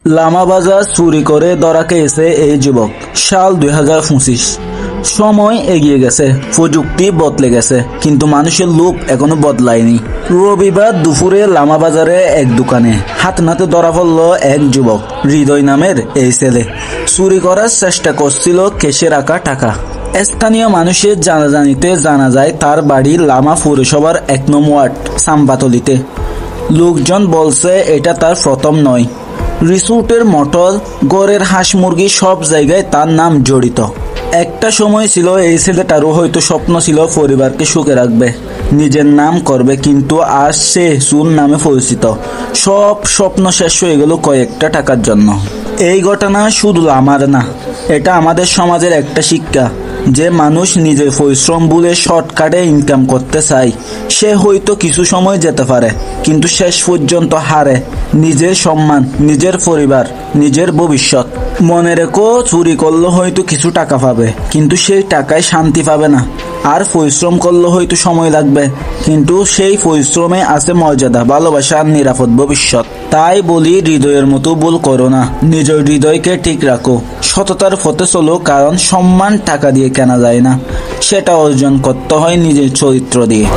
লামা বাজার চুরি করে ধরা খেয়েছে এই যুবক। সাল 2025। সময় এগিয়ে গেছে, প্রযুক্তি বদলে গেছে, কিন্তু মানুষের লোভ এখনো বদলায়নি। রবিবার দুপুরে লামা বাজারে এক দোকানে হাত নাতে ধরা পড়ল এক যুবক, হৃদয় নামের এই ছেলে। চুরি করার চেষ্টা করছিল কেশে রাখা টাকা। স্থানীয় মানুষের জানাজানিতে জানা যায় তার বাড়ি লামা পৌরসভার 1 নং ওয়ার্ড সাম্পাতলিতে। লোকজন বলছে এটা তার প্রথম নয়। রিসোর্টের মোটর, গড়ের হাঁস মুরগি সব জায়গায় তার নাম জড়িত। একটা সময় ছিল এই ছেলেটারও হয়তো স্বপ্ন ছিল পরিবারকে সুখে রাখবে, নিজের নাম করবে, কিন্তু আজ সে চুর নামে পরিচিত। সব স্বপ্ন শেষ হয়ে গেল কয়েকটা টাকার জন্য। এই ঘটনা শুধু আমার না, এটা আমাদের সমাজের একটা শিক্ষা যে মানুষ নিজের পরিশ্রম ভুলে শর্টকাটে ইনকাম করতে চায় সে হয়তো কিছু সময় যেতে পারে, কিন্তু শেষ পর্যন্ত হারে নিজের সম্মান, নিজের পরিবার, নিজের ভবিষ্যৎ। মনে রেখো, চুরি করলে হয়তো কিছু টাকা পাবে, কিন্তু সেই টাকায় শান্তি পাবে না। আর পরিশ্রম করলে হয়তো সময় লাগবে, কিন্তু সেই পরিশ্রমে আছে মর্যাদা, ভালোবাসা আর নিরাপদ ভবিষ্যৎ। তাই বলি, হৃদয়ের মতো ভুল করো না, নিজের হৃদয়কে ঠিক রাখো, সততার পথে চলো, কারণ সম্মান টাকা দিয়ে কেনা যায় না, সেটা অর্জন করতে হয় নিজের চরিত্র দিয়ে।